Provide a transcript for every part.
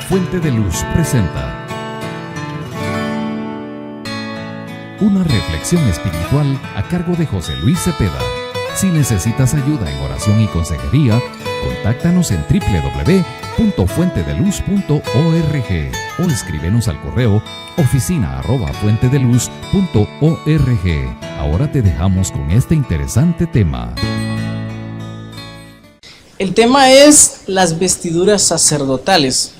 Fuente de Luz presenta una reflexión espiritual a cargo de José Luis Cepeda. Si necesitas ayuda en oración y consejería, contáctanos en www.fuentedeluz.org o escríbenos al correo oficina@fuentedeluz.org. Ahora te dejamos con este interesante tema. El tema es las vestiduras sacerdotales.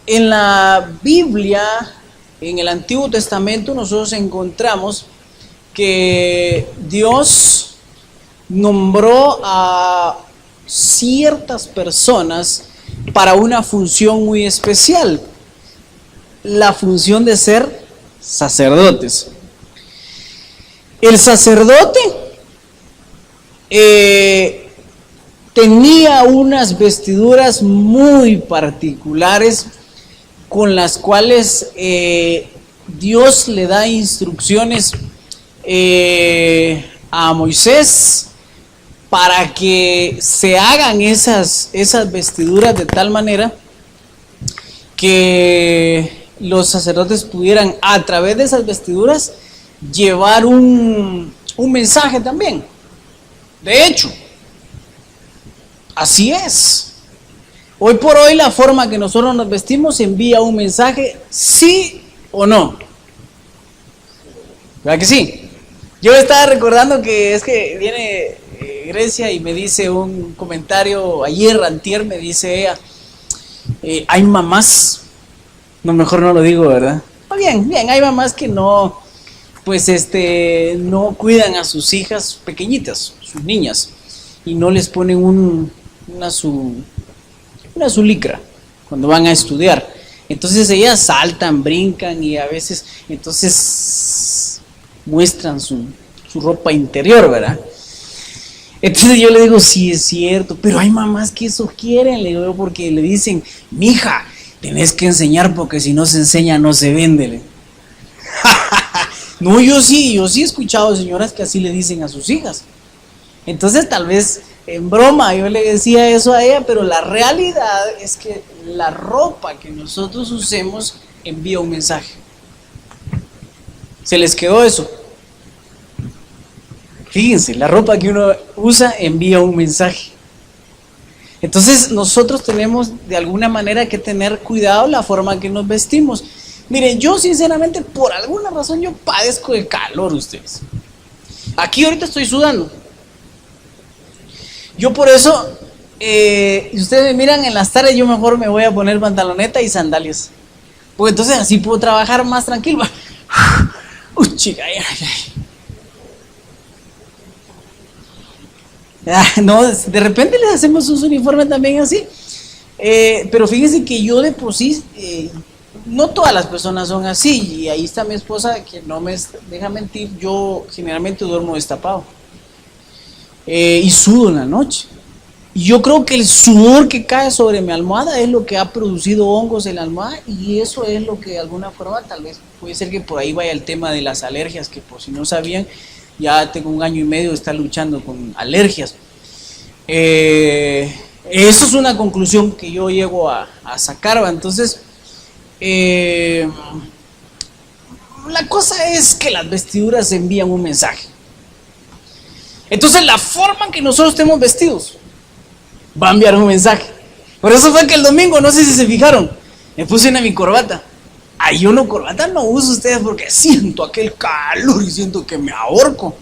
En la Biblia, en el Antiguo Testamento, nosotros encontramos que Dios nombró a ciertas personas para una función muy especial, la función de ser sacerdotes. El sacerdote tenía unas vestiduras muy particulares con las cuales Dios le da instrucciones a Moisés para que se hagan esas vestiduras de tal manera que los sacerdotes pudieran a través de esas vestiduras llevar un mensaje también. De hecho, así es. Hoy por hoy la forma que nosotros nos vestimos envía un mensaje, sí o no. ¿Verdad que sí? Yo estaba recordando que es que viene Grecia y me dice un comentario, antier me dice ella, hay mamás, no, mejor no lo digo, ¿verdad? Bien, hay mamás que no, pues no cuidan a sus hijas pequeñitas, sus niñas, y no les ponen una su licra cuando van a estudiar. Entonces ellas saltan, brincan y a veces entonces muestran su ropa interior, ¿verdad? Entonces yo le digo, sí es cierto, pero hay mamás que eso quieren, le digo, porque le dicen, mija, tenés que enseñar porque si no se enseña no se vende. No, yo sí he escuchado señoras que así le dicen a sus hijas. Entonces tal vez en broma yo le decía eso a ella, pero la realidad es que la ropa que nosotros usemos envía un mensaje. ¿Se les quedó eso? Fíjense, la ropa que uno usa envía un mensaje. Entonces nosotros tenemos de alguna manera que tener cuidado la forma que nos vestimos. Miren, yo sinceramente por alguna razón yo padezco de calor, ustedes. Aquí ahorita estoy sudando. Yo por eso, si ustedes me miran en las tardes, yo mejor me voy a poner pantaloneta y sandalias. Porque entonces así puedo trabajar más tranquilo. Uy, chica, ay. No, de repente les hacemos un uniforme también así. Pero fíjense que yo de por sí, no todas las personas son así. Y ahí está mi esposa que no me deja mentir. Yo generalmente duermo destapado. Y sudo en la noche. Y yo creo que el sudor que cae sobre mi almohada es lo que ha producido hongos en la almohada, y eso es lo que de alguna forma tal vez puede ser que por ahí vaya el tema de las alergias, que por si no sabían, ya tengo 1 año y medio de estar luchando con alergias. Eso es una conclusión que yo llego a sacar. Entonces, la cosa es que las vestiduras envían un mensaje. Entonces la forma en que nosotros estemos vestidos va a enviar un mensaje. Por eso fue que el domingo, no sé si se fijaron, me puse una mi corbata. Yo no corbata no uso, ustedes, porque siento aquel calor y siento que me ahorco.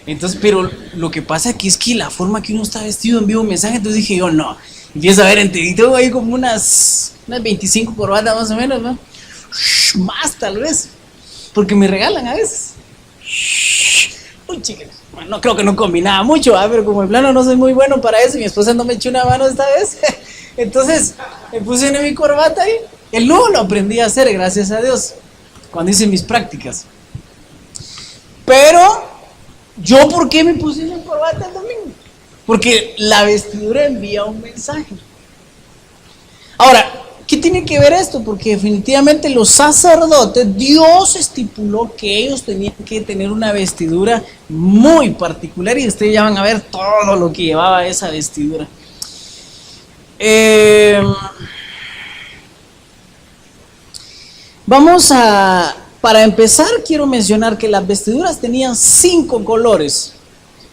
Entonces, pero lo que pasa aquí es que la forma que uno está vestido envía un mensaje. Entonces dije yo, no, empiezo a ver enterito, tengo ahí como unas 25 corbatas más o menos, ¿no? Más tal vez, porque me regalan a veces. Uy, chicas, bueno, no creo que no combinaba mucho, pero como en plano no soy muy bueno para eso, mi esposa no me echó una mano esta vez. Entonces me puse en mi corbata y el nudo lo aprendí a hacer, gracias a Dios, cuando hice mis prácticas. Pero yo, ¿por qué me puse en mi corbata el domingo? Porque la vestidura envía un mensaje. Ahora, ¿Qué tiene que ver esto? Porque definitivamente los sacerdotes, Dios estipuló que ellos tenían que tener una vestidura muy particular y ustedes ya van a ver todo lo que llevaba esa vestidura. Para empezar, quiero mencionar que las vestiduras tenían 5 colores.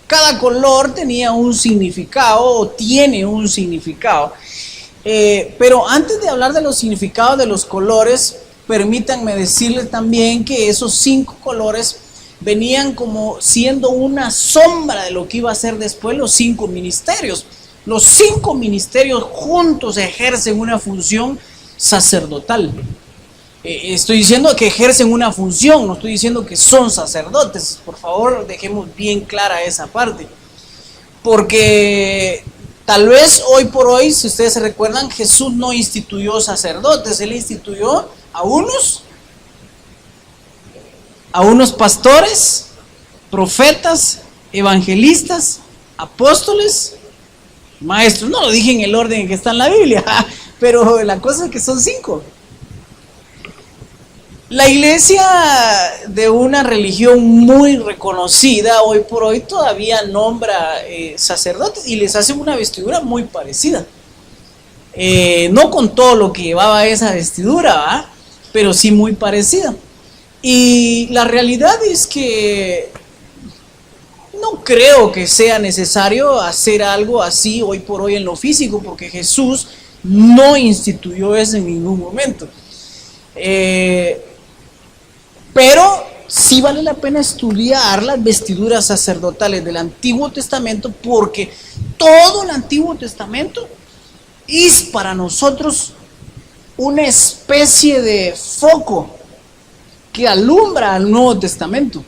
Cada color tenía un significado o tiene un significado. Pero antes de hablar de los significados de los colores, permítanme decirles también que esos 5 colores venían como siendo una sombra de lo que iba a ser después los 5 ministerios. Los 5 ministerios juntos ejercen una función sacerdotal. Estoy diciendo que ejercen una función, no estoy diciendo que son sacerdotes. Por favor, dejemos bien clara esa parte. Porque tal vez hoy por hoy, si ustedes se recuerdan, Jesús no instituyó sacerdotes, Él instituyó a unos pastores, profetas, evangelistas, apóstoles, maestros. No lo dije en el orden en que está en la Biblia, pero la cosa es que son 5. La iglesia de una religión muy reconocida hoy por hoy todavía nombra sacerdotes y les hace una vestidura muy parecida. No con todo lo que llevaba esa vestidura, ¿va? Pero sí muy parecida. Y la realidad es que no creo que sea necesario hacer algo así hoy por hoy en lo físico, porque Jesús no instituyó eso en ningún momento. Pero sí vale la pena estudiar las vestiduras sacerdotales del Antiguo Testamento, porque todo el Antiguo Testamento es para nosotros una especie de foco que alumbra al Nuevo Testamento.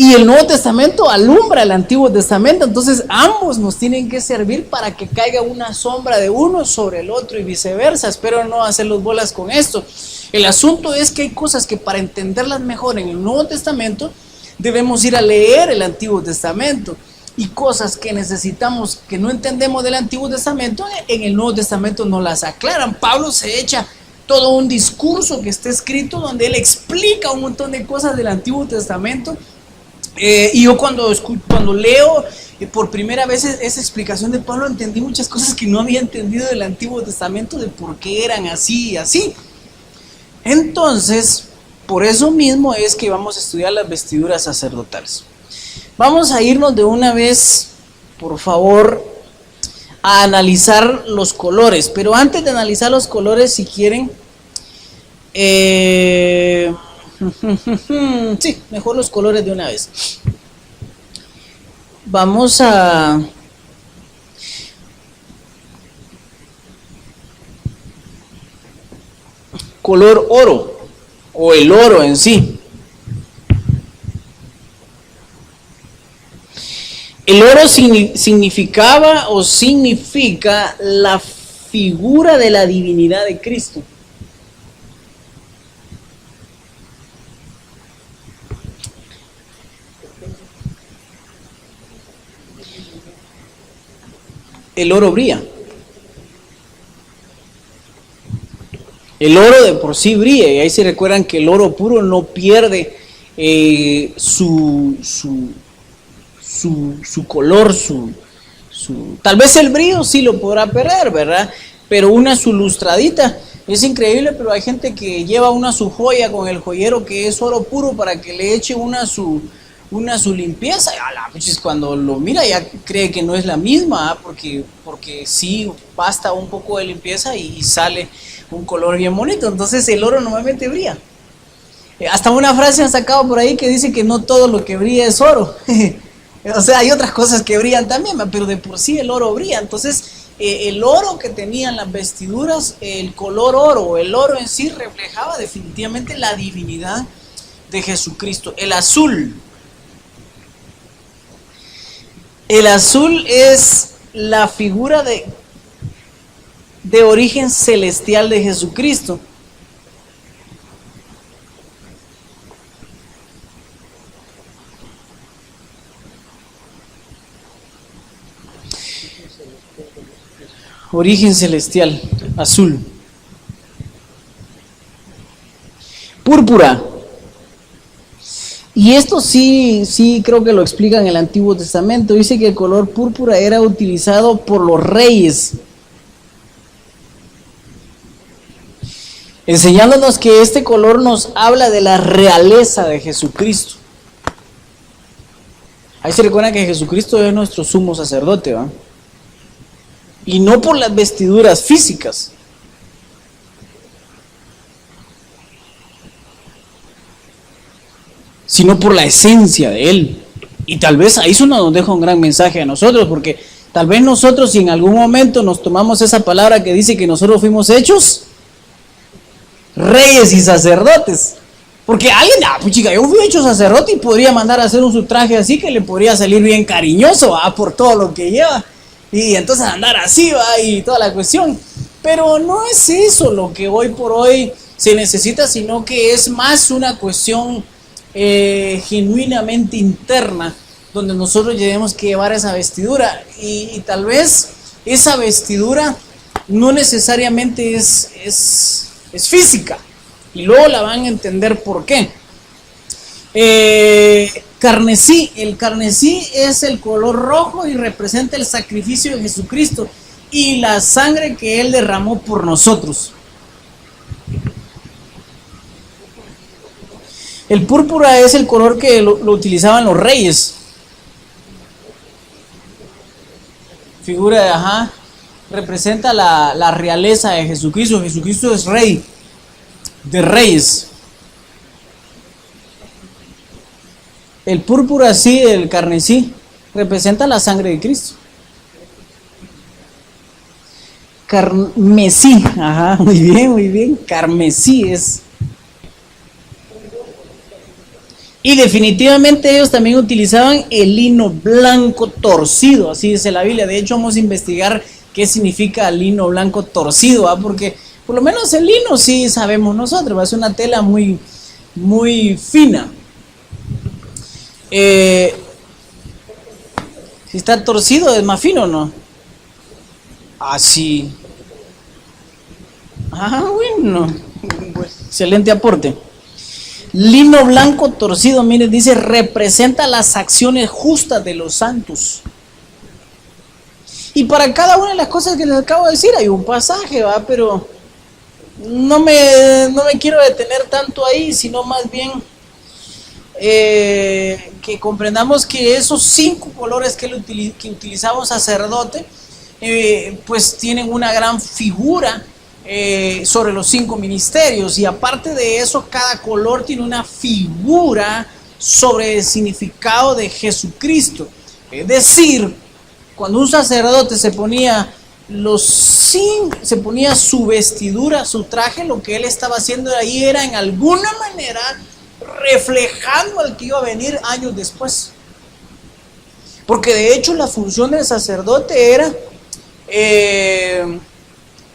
Y el Nuevo Testamento alumbra el Antiguo Testamento, entonces ambos nos tienen que servir para que caiga una sombra de uno sobre el otro y viceversa. Espero no hacerlos bolas con esto. El asunto es que hay cosas que para entenderlas mejor en el Nuevo Testamento debemos ir a leer el Antiguo Testamento, y cosas que necesitamos, que no entendemos del Antiguo Testamento, en el Nuevo Testamento nos las aclaran. Pablo se echa todo un discurso que está escrito donde él explica un montón de cosas del Antiguo Testamento. Y yo cuando leo por primera vez esa explicación de Pablo, entendí muchas cosas que no había entendido del Antiguo Testamento, de por qué eran así y así. Entonces, por eso mismo es que vamos a estudiar las vestiduras sacerdotales. Vamos a irnos de una vez, por favor, a analizar los colores. Pero antes de analizar los colores, si quieren, sí, mejor los colores de una vez. Vamos a color oro, o el oro en sí. El oro significaba o significa la figura de la divinidad de Cristo. El oro brilla. El oro de por sí brilla, y ahí se recuerdan que el oro puro no pierde su color, tal vez el brillo sí lo podrá perder, ¿verdad? Pero su lustradita, es increíble, pero hay gente que lleva su joya con el joyero que es oro puro para que le eche su limpieza, y cuando lo mira ya cree que no es la misma, porque sí basta un poco de limpieza y sale un color bien bonito. Entonces el oro normalmente brilla. Hasta una frase han sacado por ahí que dice que no todo lo que brilla es oro. O sea, hay otras cosas que brillan también, pero de por sí el oro brilla. Entonces el oro que tenían las vestiduras, el color oro, el oro en sí reflejaba definitivamente la divinidad de Jesucristo. El azul es la figura de origen celestial de Jesucristo. Origen celestial. azul. Púrpura. Y esto sí creo que lo explica en el Antiguo Testamento. Dice que el color púrpura era utilizado por los reyes, enseñándonos que este color nos habla de la realeza de Jesucristo. Ahí se recuerda que Jesucristo es nuestro sumo sacerdote, ¿va? Y no por las vestiduras físicas, sino por la esencia de Él. Y tal vez ahí eso nos deja un gran mensaje a nosotros, porque tal vez nosotros, si en algún momento nos tomamos esa palabra que dice que nosotros fuimos hechos reyes y sacerdotes, porque alguien, pues chica, yo fui hecho sacerdote y podría mandar a hacer un su traje así que le podría salir bien cariñoso, por todo lo que lleva, y entonces andar así, y toda la cuestión. Pero no es eso lo que hoy por hoy se necesita, sino que es más una cuestión genuinamente interna, donde nosotros tenemos que llevar esa vestidura, y tal vez esa vestidura no necesariamente es física, y luego la van a entender por qué. Carmesí, el carmesí es el color rojo y representa el sacrificio de Jesucristo y la sangre que Él derramó por nosotros. El púrpura es el color que lo utilizaban los reyes. Figura representa la realeza de Jesucristo. Jesucristo es rey de reyes. El púrpura, sí, el carmesí, representa la sangre de Cristo. Carmesí, muy bien, carmesí es. Y definitivamente ellos también utilizaban el lino blanco torcido, así dice la Biblia. De hecho, vamos a investigar qué significa lino blanco torcido, porque por lo menos el lino sí sabemos nosotros, es una tela muy, muy fina. Si está torcido es más fino, ¿no? Así. Bueno. Excelente aporte. Lino blanco torcido, mire, dice, representa las acciones justas de los santos. Y para cada una de las cosas que les acabo de decir hay un pasaje, pero no me quiero detener tanto ahí, sino más bien que comprendamos que esos 5 colores que utilizaba un sacerdote, pues tienen una gran figura sobre los 5 ministerios, y aparte de eso, cada color tiene una figura sobre el significado de Jesucristo. Es decir, cuando un sacerdote se ponía su vestidura, su traje, lo que él estaba haciendo ahí era en alguna manera reflejando al que iba a venir años después. Porque de hecho la función del sacerdote era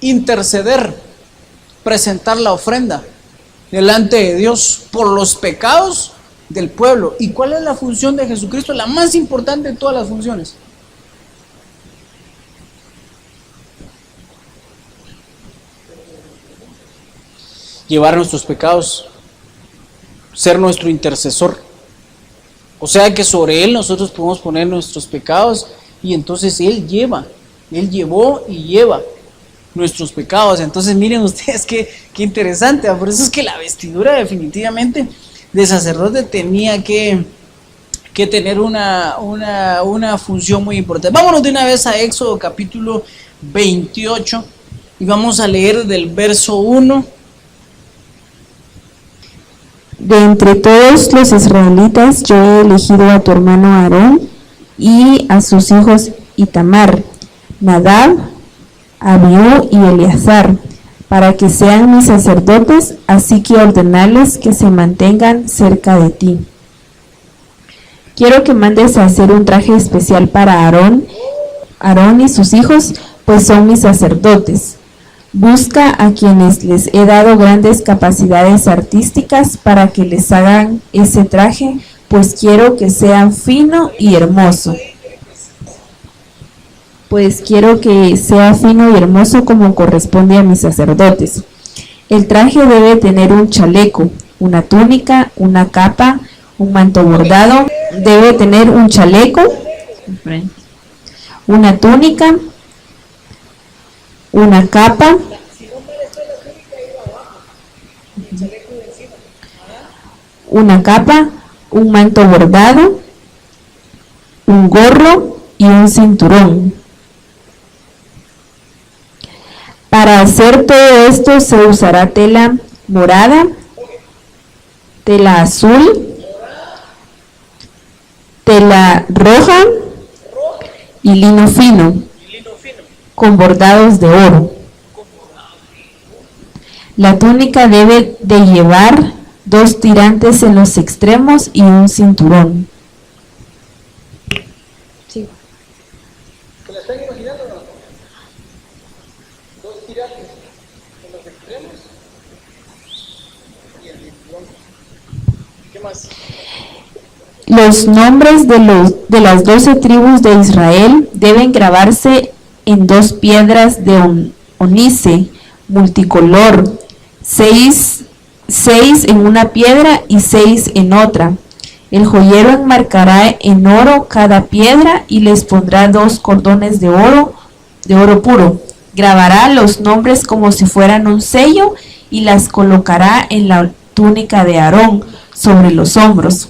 interceder, presentar la ofrenda delante de Dios por los pecados del pueblo. ¿Y cuál es la función de Jesucristo? La más importante de todas las funciones. Llevar nuestros pecados, ser nuestro intercesor. O sea que sobre Él nosotros podemos poner nuestros pecados, y entonces Él llevó y lleva nuestros pecados. Entonces miren ustedes qué interesante. Por eso es que la vestidura definitivamente de sacerdote tenía que tener una función muy importante. Vámonos de una vez a Éxodo capítulo 28 y vamos a leer del verso 1. De entre todos los israelitas yo he elegido a tu hermano Aarón y a sus hijos Itamar, Nadab, Abiú y Eleazar, para que sean mis sacerdotes, así que ordenales que se mantengan cerca de ti. Quiero que mandes a hacer un traje especial para Aarón y sus hijos, pues son mis sacerdotes. Busca a quienes les he dado grandes capacidades artísticas para que les hagan ese traje, pues quiero que sean fino y hermoso. pues quiero que sea fino y hermoso como corresponde a mis sacerdotes. El traje debe tener un chaleco, una túnica, una capa, un manto bordado. Debe tener un chaleco, una túnica, una capa, un manto bordado, un gorro y un cinturón. Para hacer todo esto se usará tela morada, tela azul, tela roja y lino fino, con bordados de oro. La túnica debe de llevar 2 tirantes en los extremos y un cinturón. Sí. ¿Se la están imaginando o no? 2 tirantes en los extremos y el cinturón. ¿Qué más? Los nombres de las 12 tribus de Israel deben grabarse en 2 piedras de onice multicolor, 6 en una piedra y 6 en otra. El joyero enmarcará en oro cada piedra y les pondrá 2 cordones de oro puro. Grabará los nombres como si fueran un sello y las colocará en la túnica de Aarón sobre los hombros.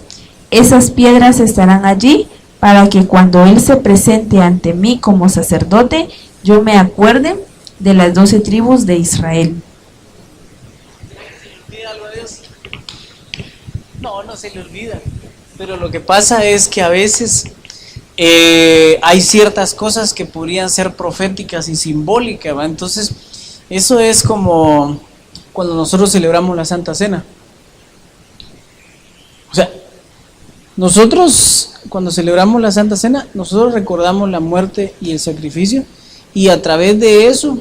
Esas piedras estarán allí para que cuando él se presente ante mí como sacerdote, yo me acuerde de las 12 tribus de Israel. No se le olvida. Pero lo que pasa es que a veces hay ciertas cosas que podrían ser proféticas y simbólicas, ¿va? Entonces, eso es como cuando nosotros celebramos la Santa Cena. O sea, nosotros cuando celebramos la Santa Cena, nosotros recordamos la muerte y el sacrificio, y a través de eso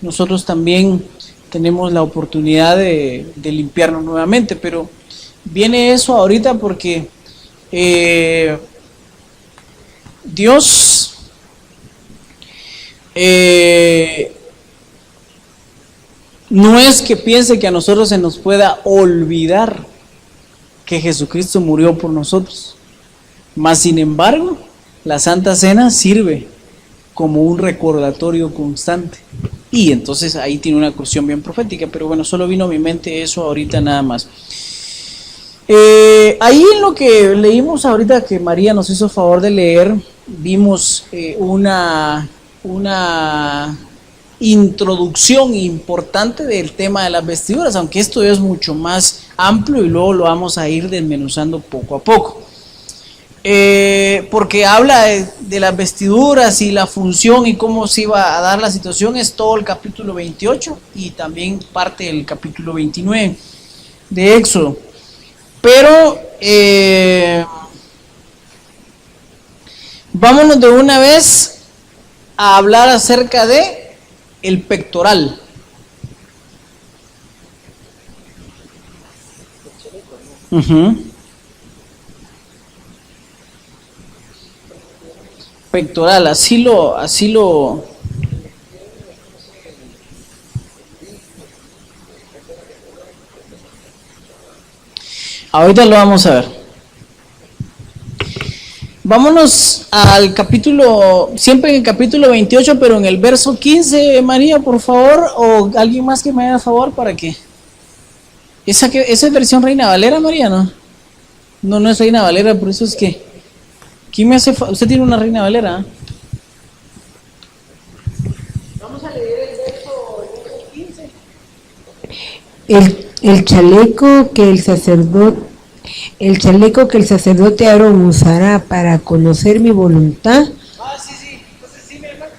nosotros también tenemos la oportunidad de limpiarnos nuevamente. Pero viene eso ahorita porque Dios no es que piense que a nosotros se nos pueda olvidar que Jesucristo murió por nosotros. Mas sin embargo, la Santa Cena sirve como un recordatorio constante. Y entonces ahí tiene una cuestión bien profética. Pero bueno, solo vino a mi mente eso ahorita nada más. Ahí en lo que leímos ahorita, que María nos hizo favor de leer, vimos una introducción importante del tema de las vestiduras, aunque esto es mucho más amplio y luego lo vamos a ir desmenuzando poco a poco. Porque habla de las vestiduras y la función y cómo se iba a dar la situación. Es todo el capítulo 28 y también parte del capítulo 29 de Éxodo. Pero vámonos de una vez a hablar acerca de el pectoral. Pectoral, así lo ahorita lo vamos a ver. Vámonos al capítulo, siempre en el capítulo 28, pero en el verso 15, María, por favor, o alguien más que me haga favor para que... ¿Esa es versión Reina Valera, María, no? No es Reina Valera, por eso es que... ¿Quién me hace favor? Usted tiene una Reina Valera, ¿eh? Vamos a leer el verso 15. El chaleco que el sacerdote Aarón usará para conocer mi voluntad. Sí. Entonces sí, mi hermano.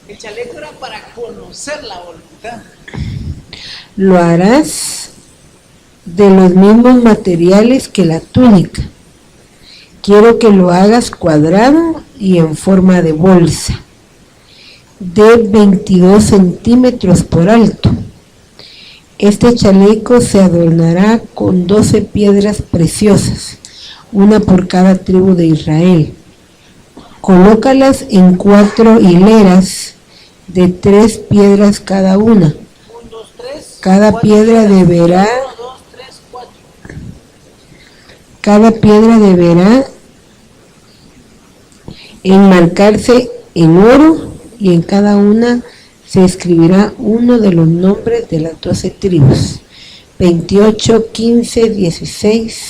El chaleco era para conocer la voluntad. Lo harás de los mismos materiales que la túnica. Quiero que lo hagas cuadrado y en forma de bolsa, de 22 centímetros por alto. Este chaleco se adornará con 12 piedras preciosas, una por cada tribu de Israel. Colócalas en 4 hileras de 3 piedras cada una. 1, 2, 3. Cada piedra deberá 1, 2, 3, 4. Cada piedra deberá enmarcarse en oro y en cada una se escribirá uno de los nombres de las 12 tribus. 28, 15, 16,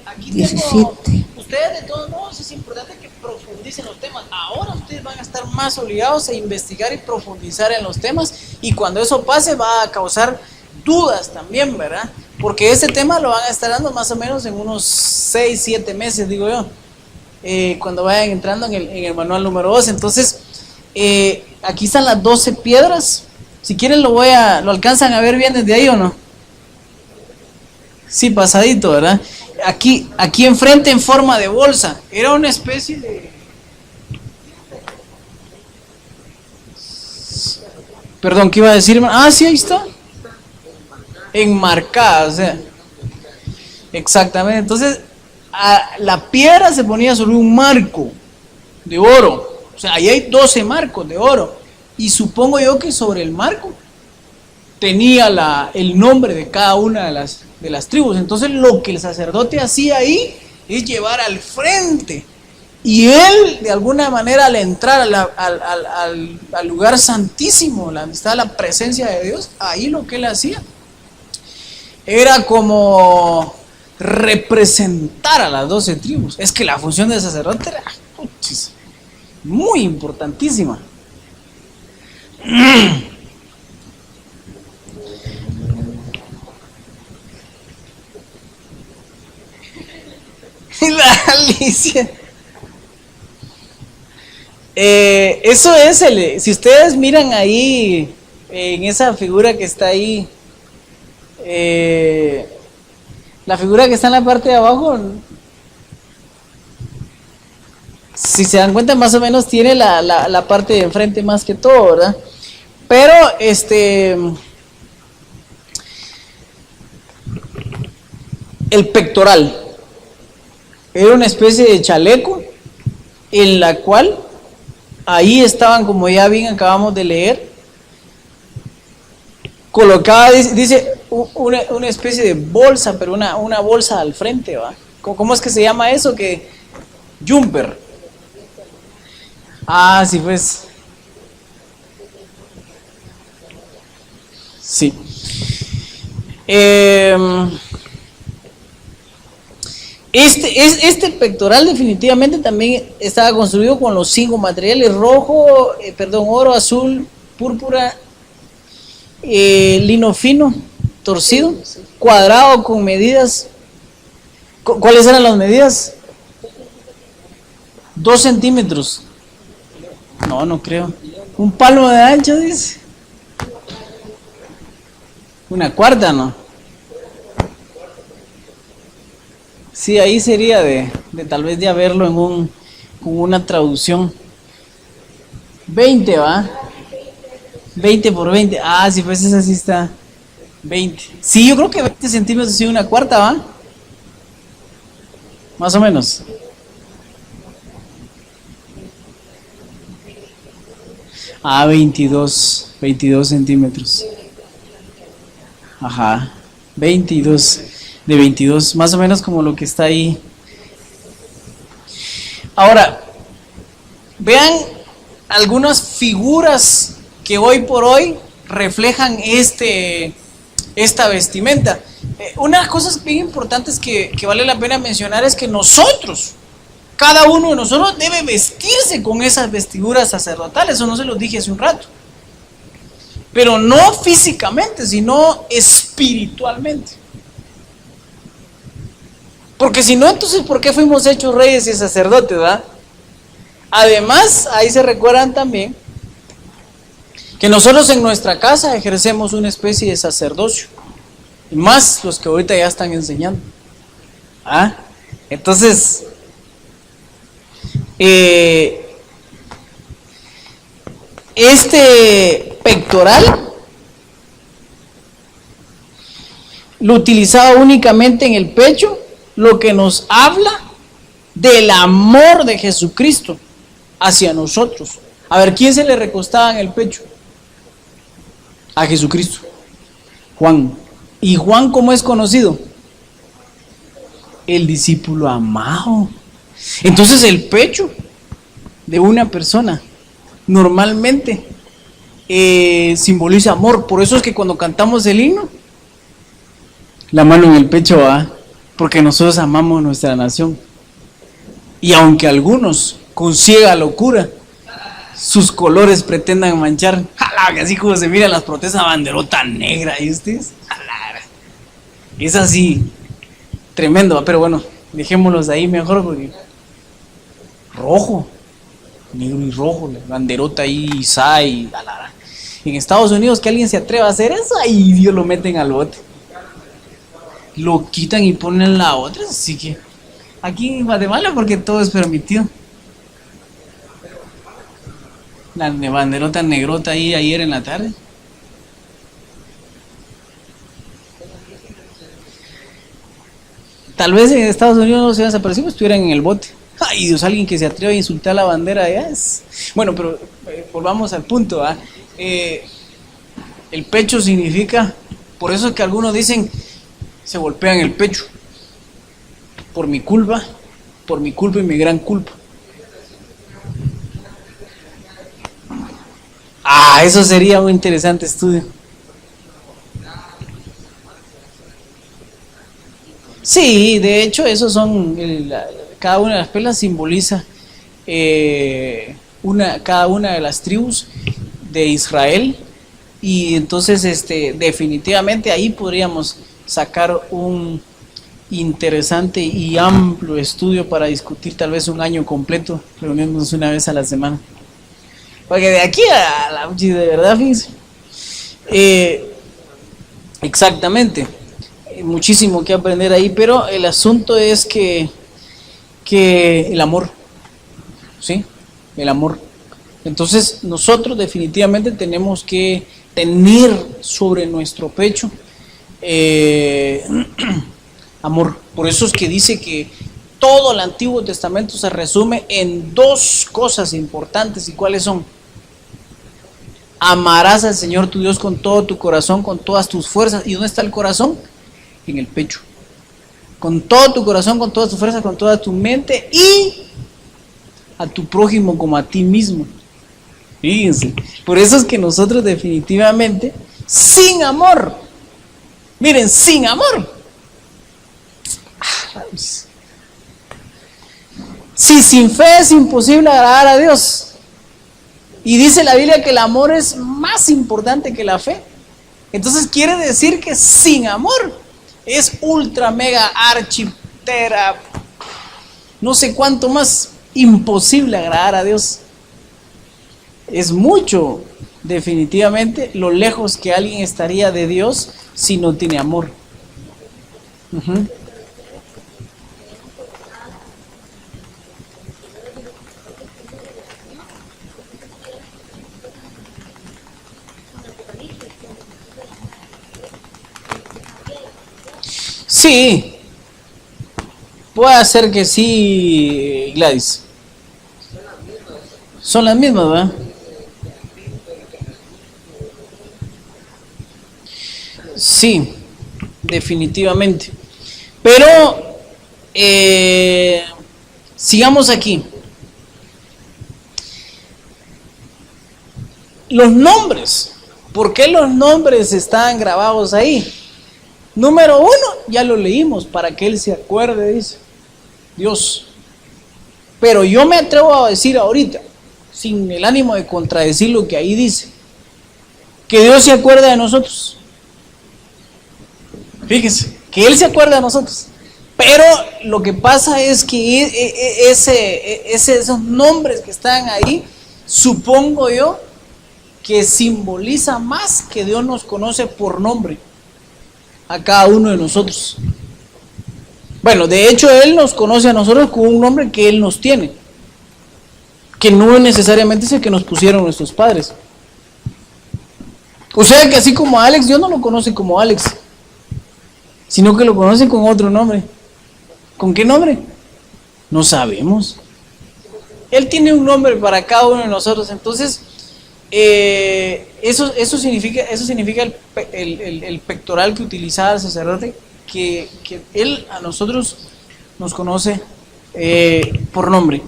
Aquí 17. Ustedes de todos modos es importante que profundicen los temas. Ahora ustedes van a estar más obligados a investigar y profundizar en los temas, y cuando eso pase va a causar dudas también, ¿verdad? Porque este tema lo van a estar dando más o menos en unos 6, 7 meses, digo yo, cuando vayan entrando en el manual número 2. Entonces, aquí están las 12 piedras. Si quieren lo alcanzan a ver bien desde ahí, ¿o no? Sí, pasadito, ¿verdad? Aquí enfrente en forma de bolsa. Era una especie de... Perdón, ¿qué iba a decir? Ah, sí, ahí está. Enmarcada, o sea. Exactamente. Entonces, la piedra se ponía sobre un marco de oro. O sea, ahí hay 12 marcos de oro. Y supongo yo que sobre el marco tenía el nombre de cada una de las tribus. Entonces lo que el sacerdote hacía ahí es llevar al frente, y él de alguna manera al entrar al lugar santísimo, donde está la presencia de Dios, ahí lo que él hacía era como representar a las 12 tribus. Es que la función del sacerdote era muy importantísima. La Alicia. Eso es si ustedes miran ahí en esa figura que está ahí, la figura que está en la parte de abajo, si se dan cuenta, más o menos tiene la parte de enfrente más que todo, ¿verdad? Pero el pectoral era una especie de chaleco en la cual ahí estaban, como ya bien acabamos de leer, colocada, dice una especie de bolsa, pero una bolsa al frente, ¿va? ¿Cómo es que se llama eso? Que jumper. Ah, sí, pues. Sí. Este pectoral definitivamente también estaba construido con los 5 materiales: oro, azul, púrpura, lino fino, torcido, cuadrado con medidas. ¿Cuáles eran las medidas? 2 centímetros. No creo. Un palmo de ancho, dice. Una cuarta, ¿no? Sí, ahí sería de tal vez ya verlo con una traducción. 20, ¿va? 20 por 20. Ah, sí, pues esa sí está. 20. Sí, yo creo que 20 centímetros sí, una cuarta, ¿va? Más o menos. Ah, 22 centímetros. Ajá, 22. De 22, más o menos como lo que está ahí. Ahora, vean algunas figuras que hoy por hoy reflejan esta vestimenta. Una de las cosas bien importantes que vale la pena mencionar es que nosotros, cada uno de nosotros debe vestirse con esas vestiduras sacerdotales. Eso no se los dije hace un rato. Pero no físicamente, sino espiritualmente. Porque si no, entonces, ¿por qué fuimos hechos reyes y sacerdotes, verdad? Además, ahí se recuerdan también que nosotros en nuestra casa ejercemos una especie de sacerdocio. Y más los que ahorita ya están enseñando. ¿Ah? Entonces, este pectoral lo utilizaba únicamente en el pecho, lo que nos habla del amor de Jesucristo hacia nosotros. A ver, ¿quién se le recostaba en el pecho? A Jesucristo. Juan. ¿Y Juan cómo es conocido? El discípulo amado. Entonces el pecho de una persona normalmente simboliza amor. Por eso es que cuando cantamos el himno, la mano en el pecho va, porque nosotros amamos nuestra nación. Y aunque algunos con ciega locura sus colores pretendan manchar, ¡jala! Así como se miran las protestas, banderota negra, ¿y ustedes? ¡Jala! Es así, tremendo, pero bueno, dejémoslos ahí mejor porque rojo, negro y rojo, la banderota ahí, y ¡jala! En Estados Unidos que alguien se atreva a hacer eso, ahí Dios lo meten al bote. Lo quitan y ponen la otra, así que aquí en Guatemala porque todo es permitido. La banderota negrota ahí ayer en la tarde. Tal vez en Estados Unidos no se hubieran desaparecido, pues estuvieran en el bote. Ay Dios, alguien que se atreve a insultar la bandera allá es... Bueno, pero volvamos al punto, ¿ah? El pecho significa, por eso es que algunos dicen, se golpean el pecho, por mi culpa y mi gran culpa. Eso sería un interesante estudio. Sí, de hecho, esos son, cada una de las pelas simboliza cada una de las tribus de Israel, y entonces definitivamente ahí podríamos sacar un interesante y amplio estudio para discutir tal vez un año completo, reunirnos una vez a la semana. Porque de aquí a la de verdad, fíjense. Exactamente. Muchísimo que aprender ahí, pero el asunto es que el amor, ¿sí? El amor. Entonces nosotros definitivamente tenemos que tener sobre nuestro pecho amor. Por eso es que dice que todo el Antiguo Testamento se resume en dos cosas importantes. ¿Y cuáles son? Amarás al Señor tu Dios con todo tu corazón, con todas tus fuerzas. ¿Y dónde está el corazón? En el pecho. Con todo tu corazón, con todas tus fuerzas, con toda tu mente, y a tu prójimo como a ti mismo. Fíjense. Por eso es que nosotros definitivamente, sin amor, miren, sin amor, si sin fe es imposible agradar a Dios. Y dice la Biblia que el amor es más importante que la fe. Entonces quiere decir que sin amor es ultra, mega, architera, no sé cuánto más imposible agradar a Dios. Es mucho, definitivamente, lo lejos que alguien estaría de Dios si no tiene amor. Sí, puede ser que sí, Gladys. Son las mismas, ¿verdad? Sí, definitivamente. Pero sigamos aquí. Los nombres. ¿Por qué los nombres están grabados ahí? Número 1, ya lo leímos, para que Él se acuerde, dice Dios. Pero yo me atrevo a decir ahorita, sin el ánimo de contradecir lo que ahí dice, que Dios se acuerda de nosotros. Fíjense, que Él se acuerda de nosotros. Pero lo que pasa es que esos nombres que están ahí, supongo yo, que simboliza más que Dios nos conoce por nombre a cada uno de nosotros. Bueno, de hecho Él nos conoce a nosotros con un nombre que Él nos tiene, que no necesariamente es el que nos pusieron nuestros padres. O sea que así como a Alex, Dios no lo conoce como Alex, sino que lo conoce con otro nombre. ¿Con qué nombre? No sabemos. Él tiene un nombre para cada uno de nosotros. Entonces, eso significa el pectoral que utilizaba el sacerdote, que él a nosotros nos conoce por nombre.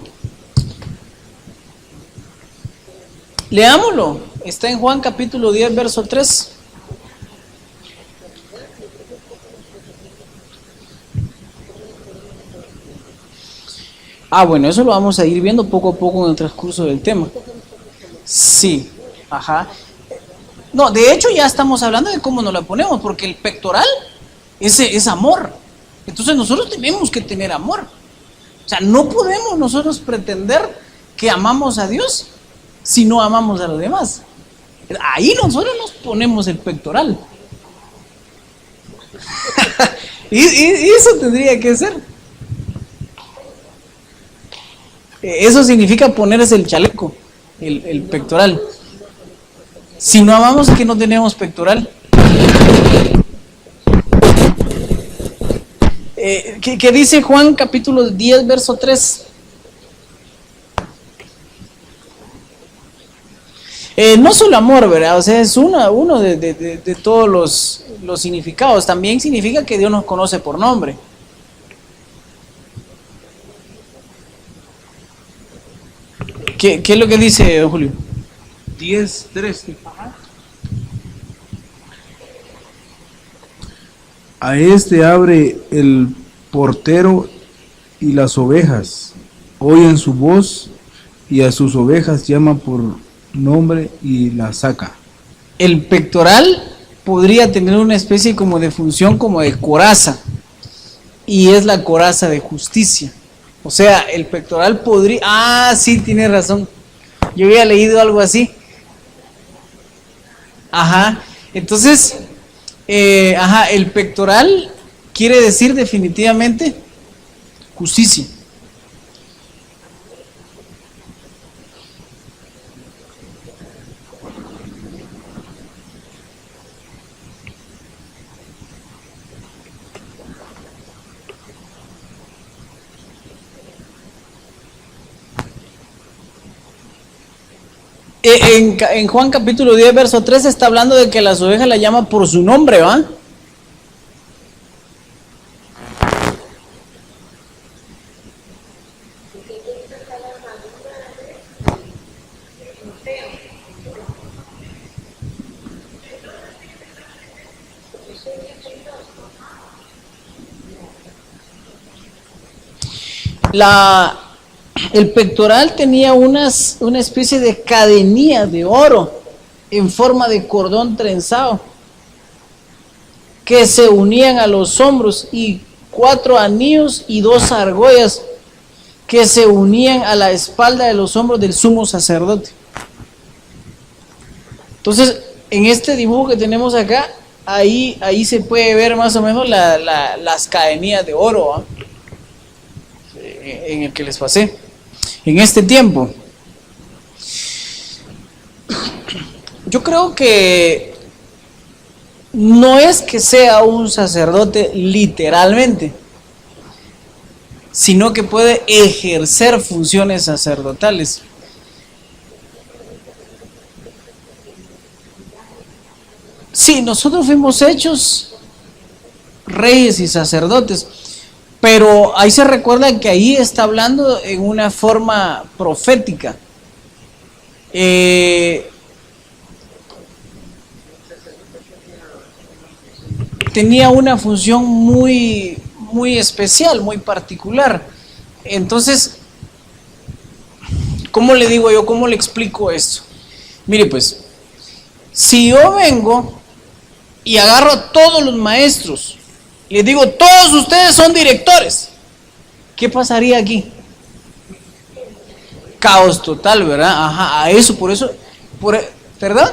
Leámoslo. Está en Juan capítulo 10, verso 3. Bueno, eso lo vamos a ir viendo poco a poco en el transcurso del tema. Sí, ajá. No, de hecho ya estamos hablando de cómo nos la ponemos, porque el pectoral es amor. Entonces nosotros tenemos que tener amor. O sea, no podemos nosotros pretender que amamos a Dios si no amamos a los demás. Ahí nosotros nos ponemos el pectoral. y eso tendría que ser. Eso significa ponerse el chaleco, el pectoral. Si no amamos, es que no tenemos pectoral. ¿Qué dice Juan capítulo 10, verso 3? No solo amor, ¿verdad? O sea, es uno de todos los significados. También significa que Dios nos conoce por nombre. ¿Qué es lo que dice, don Julio? 10:3. A este abre el portero y las ovejas oyen su voz y a sus ovejas llama por nombre y las saca. El pectoral podría tener una especie como de función como de coraza, y es la coraza de justicia. O sea, el pectoral podría... sí, tiene razón. Yo había leído algo así. Ajá. Entonces, el pectoral quiere decir definitivamente justicia. En Juan capítulo 10, verso 3 está hablando de que las ovejas la llama por su nombre, ¿va? El pectoral tenía una especie de cadenilla de oro en forma de cordón trenzado que se unían a los hombros, y 4 anillos y 2 argollas que se unían a la espalda de los hombros del sumo sacerdote. Entonces, en este dibujo que tenemos acá, ahí se puede ver más o menos las cadenillas de oro, en el que les pasé. En este tiempo, yo creo que no es que sea un sacerdote literalmente, sino que puede ejercer funciones sacerdotales. Sí, nosotros fuimos hechos reyes y sacerdotes, pero ahí se recuerda que ahí está hablando en una forma profética. Tenía una función muy especial, muy particular. Entonces, ¿cómo le digo yo? ¿Cómo le explico esto? Mire pues, si yo vengo y agarro a todos los maestros, les digo, todos ustedes son directores, ¿qué pasaría aquí? Caos total, ¿verdad? Ajá, a eso, ¿perdón?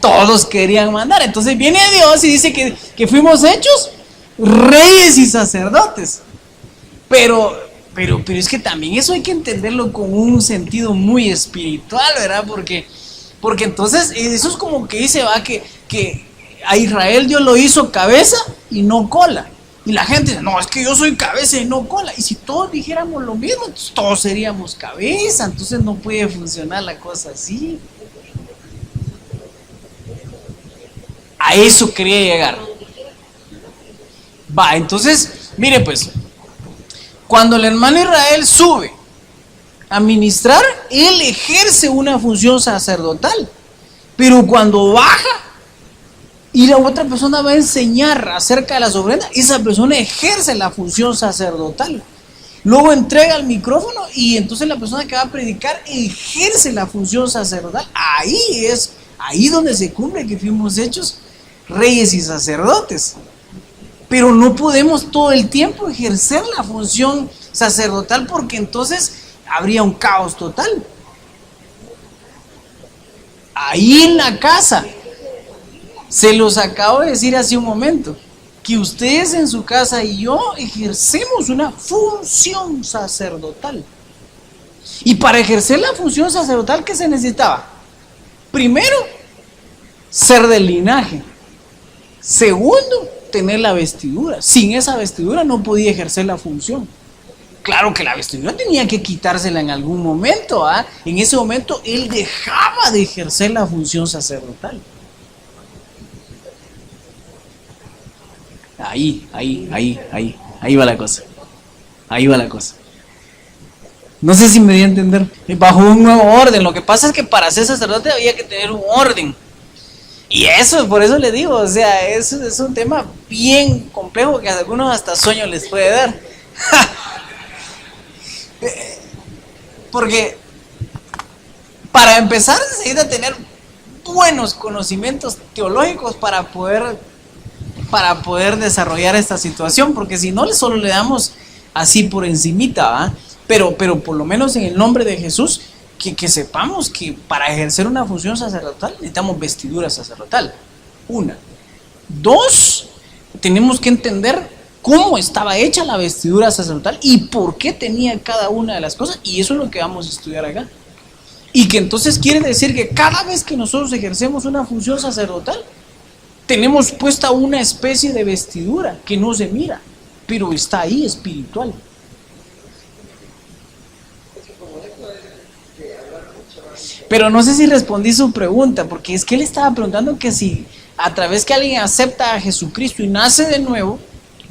Todos querían mandar. Entonces viene Dios y dice que fuimos hechos reyes y sacerdotes. Pero es que también eso hay que entenderlo con un sentido muy espiritual, ¿verdad? Porque entonces eso es como que dice, va, que a Israel Dios lo hizo cabeza y no cola. Y la gente dice, no, es que yo soy cabeza y no cola. Y si todos dijéramos lo mismo, entonces todos seríamos cabeza. Entonces no puede funcionar la cosa así. A eso quería llegar. Va, entonces, mire pues, cuando el hermano Israel sube a ministrar, él ejerce una función sacerdotal. Pero cuando baja y la otra persona va a enseñar acerca de las ofrendas, esa persona ejerce la función sacerdotal. Luego entrega el micrófono y entonces la persona que va a predicar ejerce la función sacerdotal. Ahí donde se cumple que fuimos hechos reyes y sacerdotes. Pero no podemos todo el tiempo ejercer la función sacerdotal porque entonces habría un caos total. Ahí en la casa, se los acabo de decir hace un momento, que ustedes en su casa y yo ejercemos una función sacerdotal. Y para ejercer la función sacerdotal, ¿qué se necesitaba? Primero, ser del linaje. Segundo, tener la vestidura. Sin esa vestidura no podía ejercer la función. Claro que la vestidura tenía que quitársela en algún momento, ¿ah? En ese momento él dejaba de ejercer la función sacerdotal. Ahí va la cosa. Ahí va la cosa. No sé si me di a entender. Bajo un nuevo orden. Lo que pasa es que para ser sacerdote había que tener un orden. Y eso, por eso le digo, o sea, es un tema bien complejo que a algunos hasta sueño les puede dar. Porque para empezar se necesita tener buenos conocimientos teológicos para poder desarrollar esta situación, porque si no solo le damos así por encimita, ¿va? Pero por lo menos en el nombre de Jesús que sepamos que para ejercer una función sacerdotal necesitamos vestidura sacerdotal. Una. Dos, tenemos que entender cómo estaba hecha la vestidura sacerdotal y por qué tenía cada una de las cosas, y eso es lo que vamos a estudiar acá. Y que entonces quiere decir que cada vez que nosotros ejercemos una función sacerdotal, tenemos puesta una especie de vestidura que no se mira, pero está ahí espiritual. Pero no sé si respondí su pregunta, porque es que él estaba preguntando que si a través que alguien acepta a Jesucristo y nace de nuevo,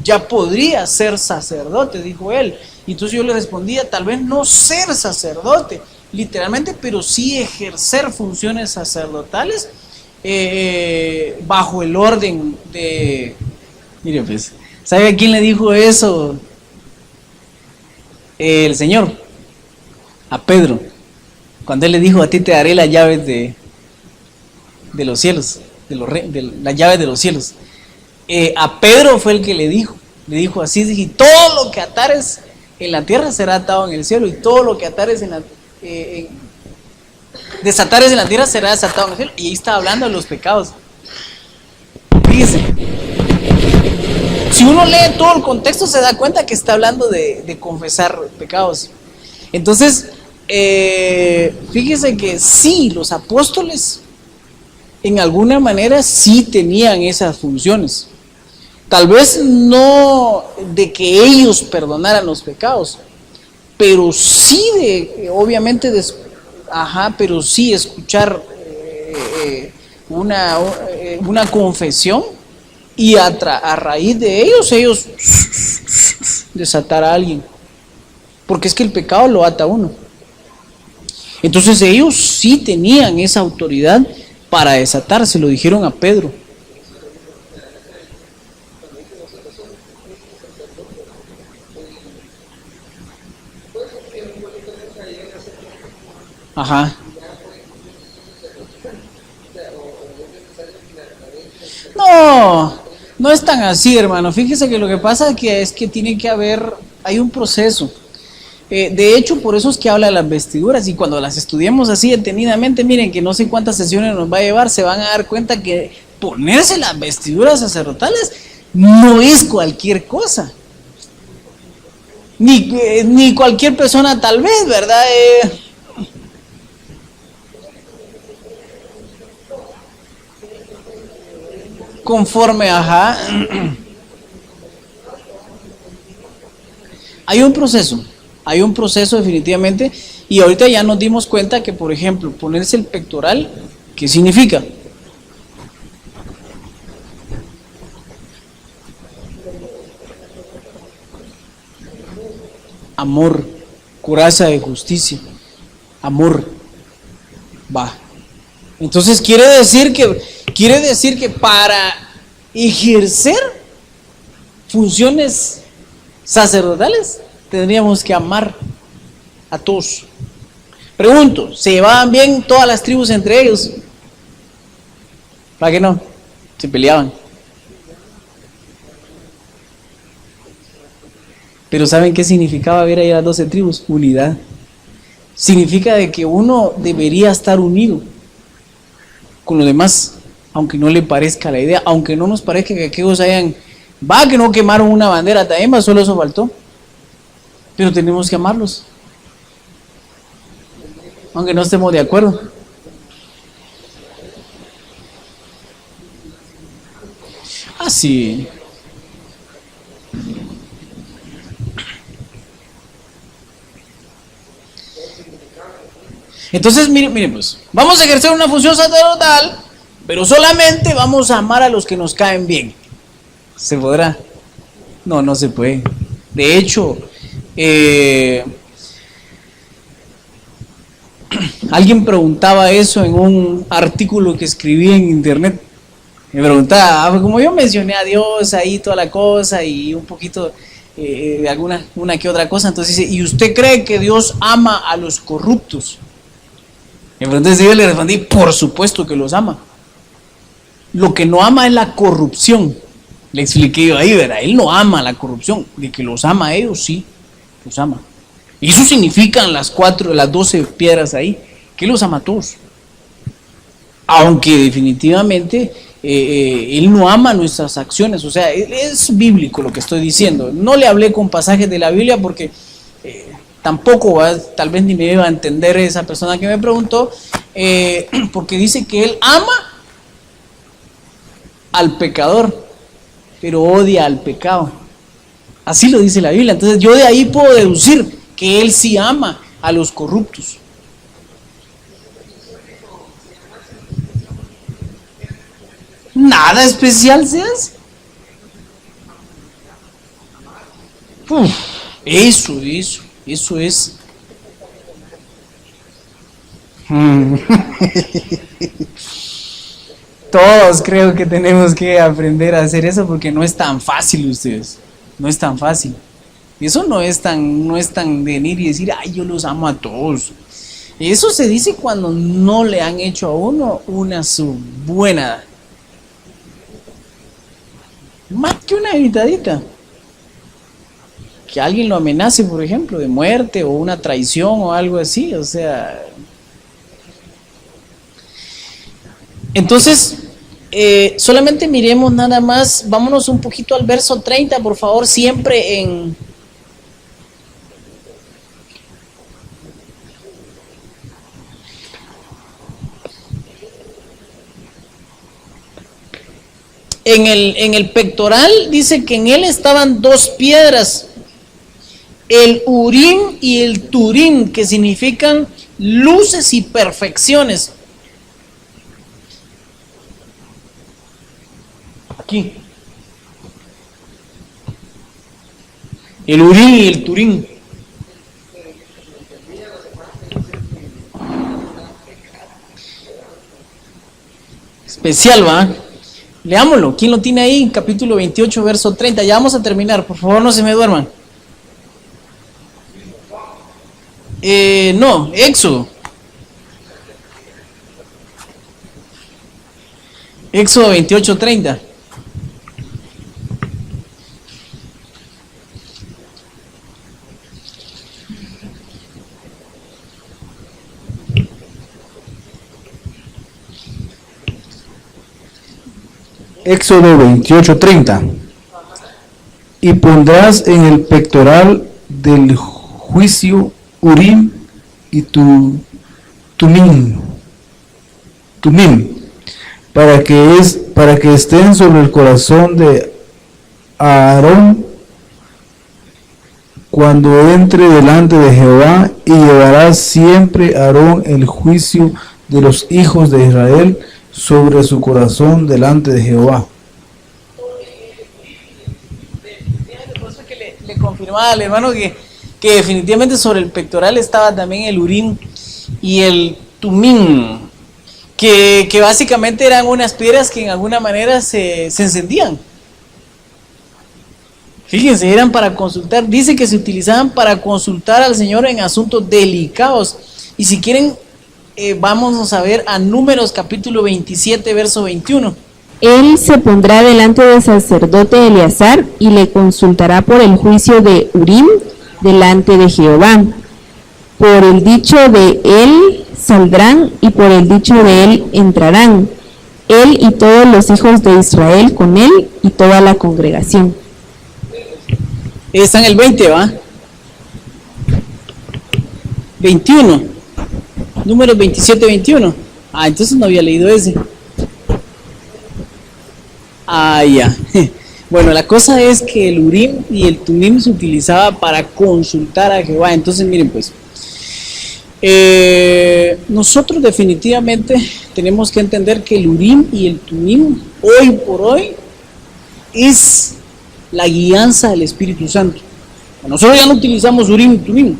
ya podría ser sacerdote, dijo él. Y entonces yo le respondía, tal vez no ser sacerdote, literalmente, pero sí ejercer funciones sacerdotales bajo el orden de... Mire pues, ¿sabe a quién le dijo eso? El Señor, a Pedro, cuando él le dijo, a ti te daré las llaves de los cielos, las llaves de los cielos. A Pedro fue el que le dijo así, dije, todo lo que atares en la tierra será atado en el cielo, y todo lo que atares desatares en la tierra será desatado en el cielo. Y ahí está hablando de los pecados. Fíjese, si uno lee todo el contexto se da cuenta que está hablando de confesar pecados. Entonces, fíjese que sí, los apóstoles en alguna manera sí tenían esas funciones. Tal vez no de que ellos perdonaran los pecados, pero sí obviamente, pero sí escuchar una confesión y a raíz de ellos desatar a alguien. Porque es que el pecado lo ata a uno. Entonces ellos sí tenían esa autoridad para desatar, se lo dijeron a Pedro. Ajá. No es tan así, hermano. Fíjese que lo que pasa es que tiene que haber, hay un proceso. De hecho, por eso es que habla de las vestiduras, y cuando las estudiemos así detenidamente, miren que no sé cuántas sesiones nos va a llevar, se van a dar cuenta que ponerse las vestiduras sacerdotales no es cualquier cosa. Ni cualquier persona tal vez, ¿verdad? Conforme, Hay un proceso definitivamente, y ahorita ya nos dimos cuenta que, por ejemplo, ponerse el pectoral, ¿qué significa? Amor, coraza de justicia, amor, va. Entonces quiere decir que para ejercer funciones sacerdotales tendríamos que amar a todos. Pregunto, ¿se llevaban bien todas las tribus entre ellos? ¿Para qué no? Se peleaban. Pero ¿saben qué significaba ver ahí a las 12 tribus? Unidad. Significa de que uno debería estar unido con los demás, aunque no le parezca la idea, aunque no nos parezca que aquellos hayan, que no quemaron una bandera también, solo eso faltó. Pero tenemos que amarlos, aunque no estemos de acuerdo. Así. Entonces, miren pues, vamos a ejercer una función sacerdotal, pero solamente vamos a amar a los que nos caen bien. ¿Se podrá? No, no se puede. De hecho, alguien preguntaba eso en un artículo que escribí en internet. Me preguntaba, como yo mencioné a Dios ahí, toda la cosa, y un poquito de una que otra cosa, entonces dice, ¿y usted cree que Dios ama a los corruptos? Entonces yo le respondí, por supuesto que los ama. Lo que no ama es la corrupción. Le expliqué yo ahí, ¿verdad? Él no ama la corrupción. De que los ama a ellos, sí, los ama. Y eso significan las 12 piedras ahí, que los ama a todos. Aunque definitivamente Él no ama nuestras acciones. O sea, es bíblico lo que estoy diciendo. No le hablé con pasajes de la Biblia porque... tampoco tal vez ni me iba a entender esa persona que me preguntó, porque dice que él ama al pecador, pero odia al pecado. Así lo dice la Biblia. Entonces yo de ahí puedo deducir que él sí ama a los corruptos. Nada especial se hace. Eso es. Todos creo que tenemos que aprender a hacer eso porque no es tan fácil, ustedes. No es tan fácil. Eso no es tan venir y decir, ay, yo los amo a todos. Eso se dice cuando no le han hecho a uno una buena. Más que una gritadita. Que alguien lo amenace, por ejemplo, de muerte o una traición o algo así, o sea. Entonces, solamente miremos nada más, vámonos un poquito al verso 30, por favor, siempre en el pectoral, dice que en él estaban 2 piedras, el Urim y el Turim, que significan luces y perfecciones. Aquí. El Urim y el Turim. Especial, ¿va? Leámoslo. ¿Quién lo tiene ahí? Capítulo 28, verso 30. Ya vamos a terminar. Por favor, no se me duerman. No, Éxodo. Éxodo 28, 30. Éxodo 28:30. Y pondrás en el pectoral del juicio Urim y Tumim, para que estén sobre el corazón de Aarón cuando entre delante de Jehová, y llevará siempre Aarón el juicio de los hijos de Israel sobre su corazón delante de Jehová. Le confirmaba al hermano que definitivamente sobre el pectoral estaba también el Urim y el Tumim, que básicamente eran unas piedras que en alguna manera se encendían. Fíjense, eran para consultar, dice que se utilizaban para consultar al Señor en asuntos delicados. Y si quieren, vamos a ver a Números capítulo 27, verso 21. Él se pondrá delante del sacerdote Eleazar y le consultará por el juicio de Urim delante de Jehová. Por el dicho de él saldrán y por el dicho de él entrarán, él y todos los hijos de Israel con él y toda la congregación. Está en el 20, ¿va? 21. Números 27, 21. Ah, entonces no había leído ese. Ah, ya. Bueno, la cosa es que el Urim y el Tumim se utilizaba para consultar a Jehová. Entonces, miren pues, nosotros definitivamente tenemos que entender que el Urim y el Tumim, hoy por hoy, es la guianza del Espíritu Santo. Nosotros ya no utilizamos Urim y Tumim,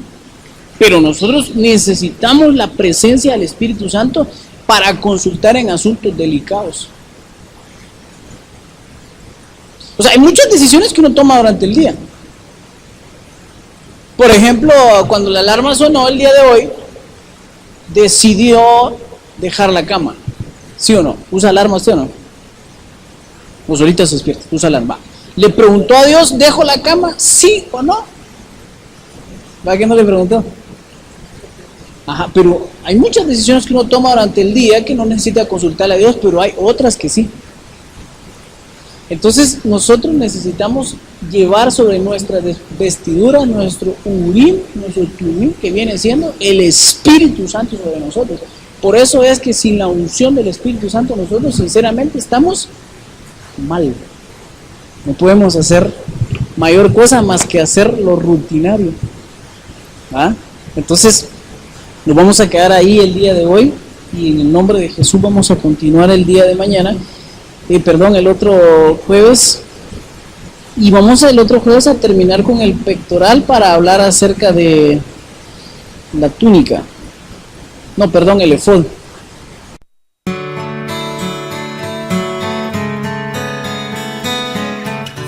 pero nosotros necesitamos la presencia del Espíritu Santo para consultar en asuntos delicados. O sea, hay muchas decisiones que uno toma durante el día. Por ejemplo, cuando la alarma sonó el día de hoy, decidió dejar la cama. ¿Sí o no? ¿Usa alarma usted o no? O solita se despierta, usa alarma. ¿Le preguntó a Dios, dejo la cama? ¿Sí o no? ¿Va que no le preguntó? Ajá, pero hay muchas decisiones que uno toma durante el día que no necesita consultarle a Dios, pero hay otras que sí. Entonces nosotros necesitamos llevar sobre nuestra vestidura nuestro Urim, nuestro Tumim, que viene siendo el Espíritu Santo sobre nosotros. Por eso es que sin la unción del Espíritu Santo nosotros sinceramente estamos mal. No podemos hacer mayor cosa más que hacer lo rutinario. ¿Ah? Entonces nos vamos a quedar ahí el día de hoy y en el nombre de Jesús vamos a continuar el día de mañana. El otro jueves, y vamos el otro jueves a terminar con el pectoral para hablar acerca de la túnica, el efod.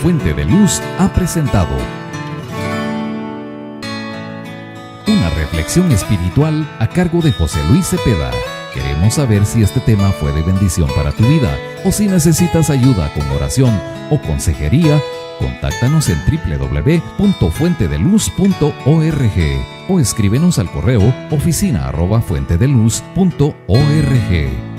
Fuente de Luz ha presentado una reflexión espiritual a cargo de José Luis Cepeda. Queremos saber si este tema fue de bendición para tu vida o si necesitas ayuda con oración o consejería. Contáctanos en www.fuentedeluz.org o escríbenos al correo oficina@fuentedeluz.org.